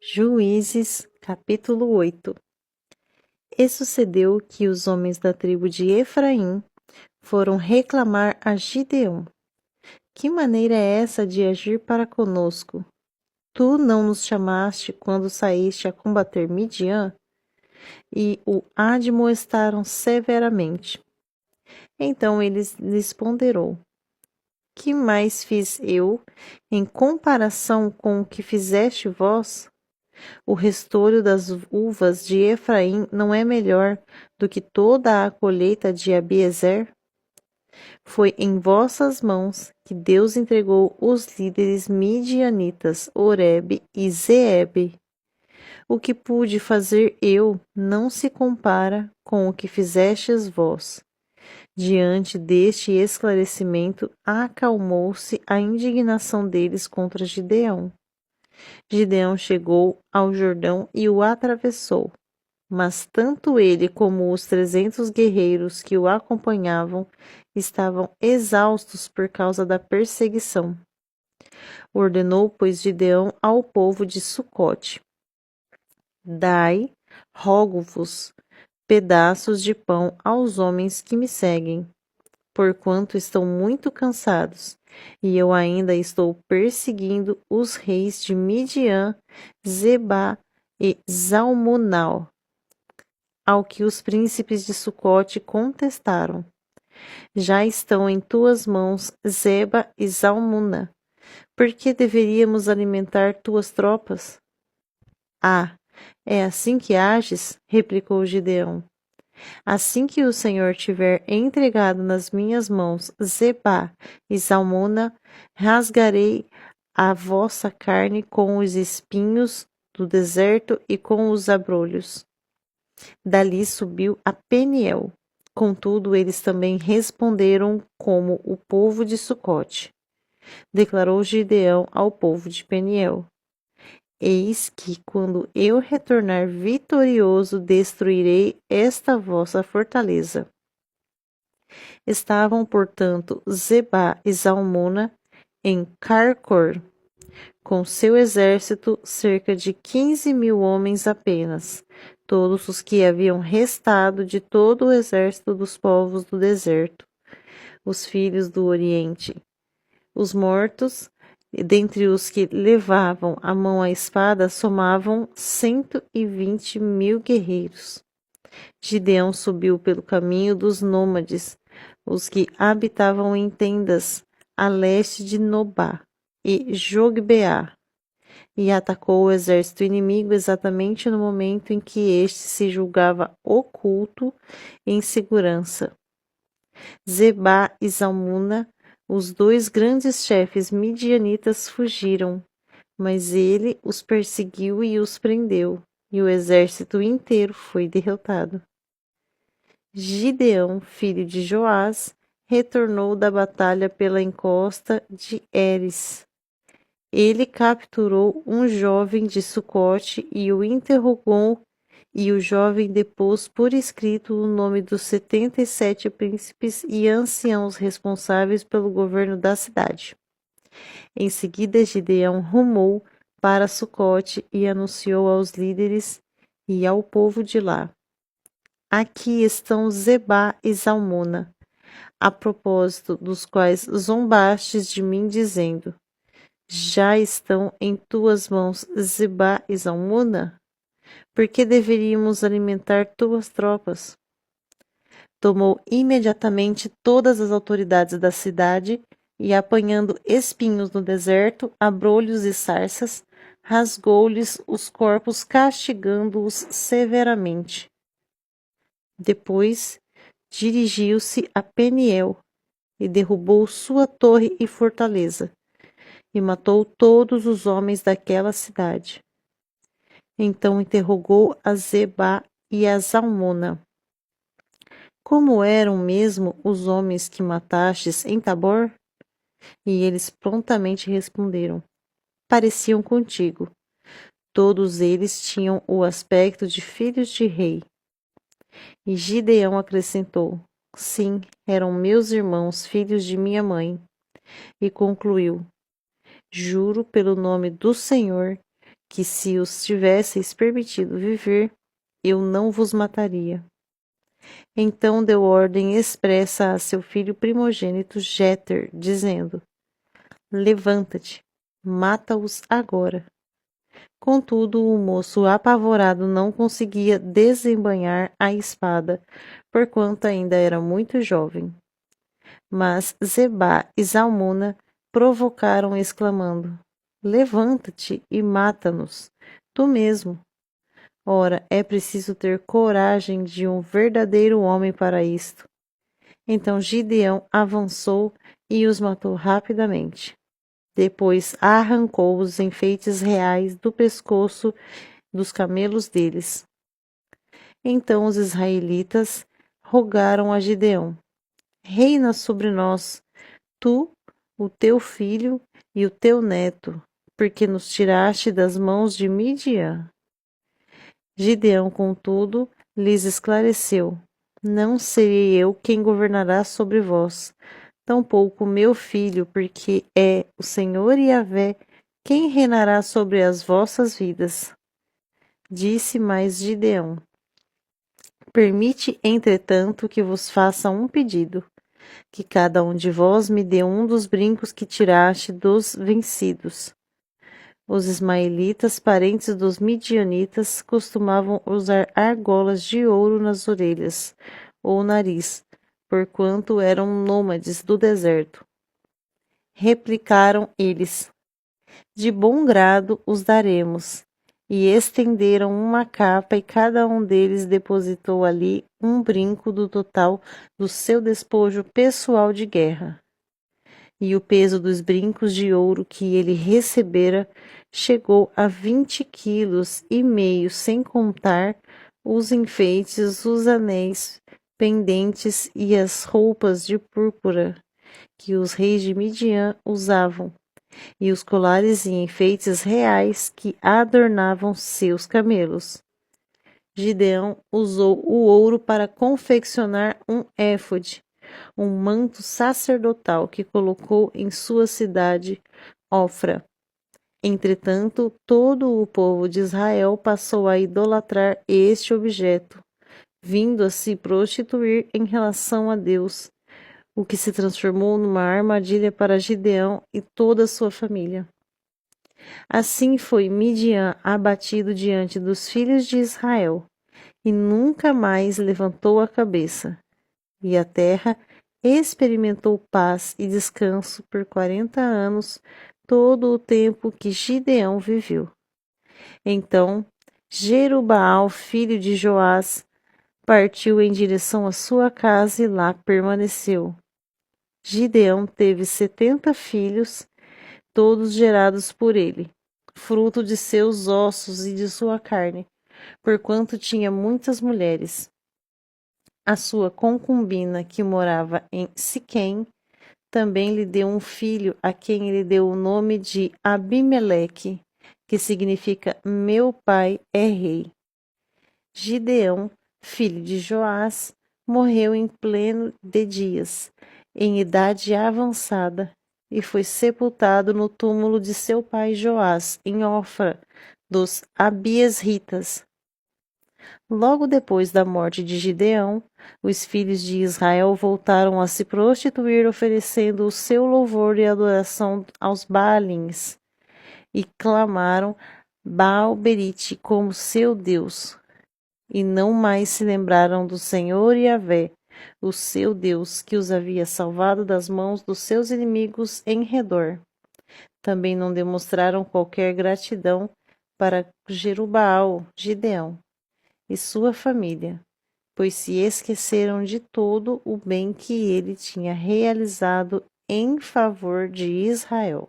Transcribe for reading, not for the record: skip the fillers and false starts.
Juízes, capítulo 8. E sucedeu que os homens da tribo de Efraim foram reclamar a Gideão: Que maneira é essa de agir para conosco? Tu não nos chamaste quando saíste a combater Midian? E o admoestaram severamente. Então eles lhes ponderou: Que mais fiz eu em comparação com o que fizeste vós? O restolho das uvas de Efraim não é melhor do que toda a colheita de Abiezer? Foi em vossas mãos que Deus entregou os líderes midianitas, Oreb e Zeebe. O que pude fazer eu não se compara com o que fizestes vós. Diante deste esclarecimento, acalmou-se a indignação deles contra Gideão. Gideão chegou ao Jordão e o atravessou. Mas tanto ele como os 300 guerreiros que o acompanhavam estavam exaustos por causa da perseguição. Ordenou, pois, Gideão ao povo de Sucote: Dai, rogo-vos, pedaços de pão aos homens que me seguem, porquanto estão muito cansados, e eu ainda estou perseguindo os reis de Midian, Zeba e Zalmunal. Ao que os príncipes de Sucote contestaram: Já estão em tuas mãos Zeba e Zalmuna. Por que deveríamos alimentar tuas tropas? Ah, é assim que ages? Replicou Gideão. Assim que o Senhor tiver entregado nas minhas mãos Zeba e Zalmuna, rasgarei a vossa carne com os espinhos do deserto e com os abrolhos. Dali subiu a Peniel. Contudo, eles também responderam como o povo de Sucote. Declarou Gideão ao povo de Peniel: Eis que, quando eu retornar vitorioso, destruirei esta vossa fortaleza. Estavam, portanto, Zeba e Zalmuna em Carcor, com seu exército, cerca de 15.000 homens apenas, todos os que haviam restado de todo o exército dos povos do deserto, os filhos do Oriente. Os mortos, dentre os que levavam a mão à espada, somavam 120.000 guerreiros. Gideão subiu pelo caminho dos nômades, os que habitavam em tendas a leste de Nobá e Jogbeá, e atacou o exército inimigo exatamente no momento em que este se julgava oculto em segurança. Zeba e Zalmuna, os dois grandes chefes midianitas, fugiram, mas ele os perseguiu e os prendeu, e o exército inteiro foi derrotado. Gideão, filho de Joás, retornou da batalha pela encosta de Eres. Ele capturou um jovem de Sucote e o interrogou, e o jovem depôs por escrito o nome dos 77 príncipes e anciãos responsáveis pelo governo da cidade. Em seguida, Gideão rumou para Sucote e anunciou aos líderes e ao povo de lá: Aqui estão Zeba e Zalmuna, a propósito dos quais zombastes de mim, dizendo: Já estão em tuas mãos Zeba e Zalmuna? Por que deveríamos alimentar tuas tropas? Tomou imediatamente todas as autoridades da cidade e, apanhando espinhos no deserto, abrolhos e sarças, rasgou-lhes os corpos, castigando-os severamente. Depois, dirigiu-se a Peniel e derrubou sua torre e fortaleza, e matou todos os homens daquela cidade. Então interrogou a Zeba e a Zalmuna: Como eram mesmo os homens que matastes em Tabor? E eles prontamente responderam: Pareciam contigo. Todos eles tinham o aspecto de filhos de rei. E Gideão acrescentou: Sim, eram meus irmãos, filhos de minha mãe. E concluiu: Juro pelo nome do Senhor que se os tivesseis permitido viver, eu não vos mataria. Então deu ordem expressa a seu filho primogênito Jeter, dizendo: Levanta-te, mata-os agora. Contudo, o moço apavorado não conseguia desembainhar a espada, porquanto ainda era muito jovem. Mas Zebá e Zalmuna provocaram, exclamando: Levanta-te e mata-nos, tu mesmo. Ora, é preciso ter coragem de um verdadeiro homem para isto. Então Gideão avançou e os matou rapidamente. Depois arrancou os enfeites reais do pescoço dos camelos deles. Então os israelitas rogaram a Gideão: Reina sobre nós, tu, o teu filho e o teu neto, porque nos tiraste das mãos de Midian. Gideão, contudo, lhes esclareceu: Não serei eu quem governará sobre vós, tampouco meu filho, porque é o Senhor Yahvé quem reinará sobre as vossas vidas. Disse mais Gideão: Permite, entretanto, que vos faça um pedido, que cada um de vós me dê um dos brincos que tiraste dos vencidos. Os ismaelitas, parentes dos midianitas, costumavam usar argolas de ouro nas orelhas ou nariz, porquanto eram nômades do deserto. Replicaram eles: De bom grado os daremos. E estenderam uma capa, e cada um deles depositou ali um brinco do total do seu despojo pessoal de guerra. E o peso dos brincos de ouro que ele recebera chegou a 20,5 quilos, sem contar os enfeites, os anéis, pendentes e as roupas de púrpura que os reis de Midian usavam, e os colares e enfeites reais que adornavam seus camelos. Gideão usou o ouro para confeccionar um éfode, um manto sacerdotal que colocou em sua cidade, Ofra. Entretanto, todo o povo de Israel passou a idolatrar este objeto, vindo a se prostituir em relação a Deus, o que se transformou numa armadilha para Gideão e toda a sua família. Assim foi Midian abatido diante dos filhos de Israel, e nunca mais levantou a cabeça. E a terra experimentou paz e descanso por 40 anos, todo o tempo que Gideão viveu. Então, Jerubaal, filho de Joás, partiu em direção à sua casa e lá permaneceu. Gideão teve 70 filhos, todos gerados por ele, fruto de seus ossos e de sua carne, porquanto tinha muitas mulheres. A sua concubina, que morava em Siquém, também lhe deu um filho, a quem ele deu o nome de Abimeleque, que significa meu pai é rei. Gideão, filho de Joás, morreu em pleno de dias, em idade avançada, e foi sepultado no túmulo de seu pai Joás, em Ofra, dos Abiesritas. Logo depois da morte de Gideão, os filhos de Israel voltaram a se prostituir, oferecendo o seu louvor e adoração aos Baalins, e clamaram Baal-berite como seu Deus. E não mais se lembraram do Senhor Yahvé, o seu Deus, que os havia salvado das mãos dos seus inimigos em redor. Também não demonstraram qualquer gratidão para Jerubaal, Gideão, e sua família, pois se esqueceram de todo o bem que ele tinha realizado em favor de Israel.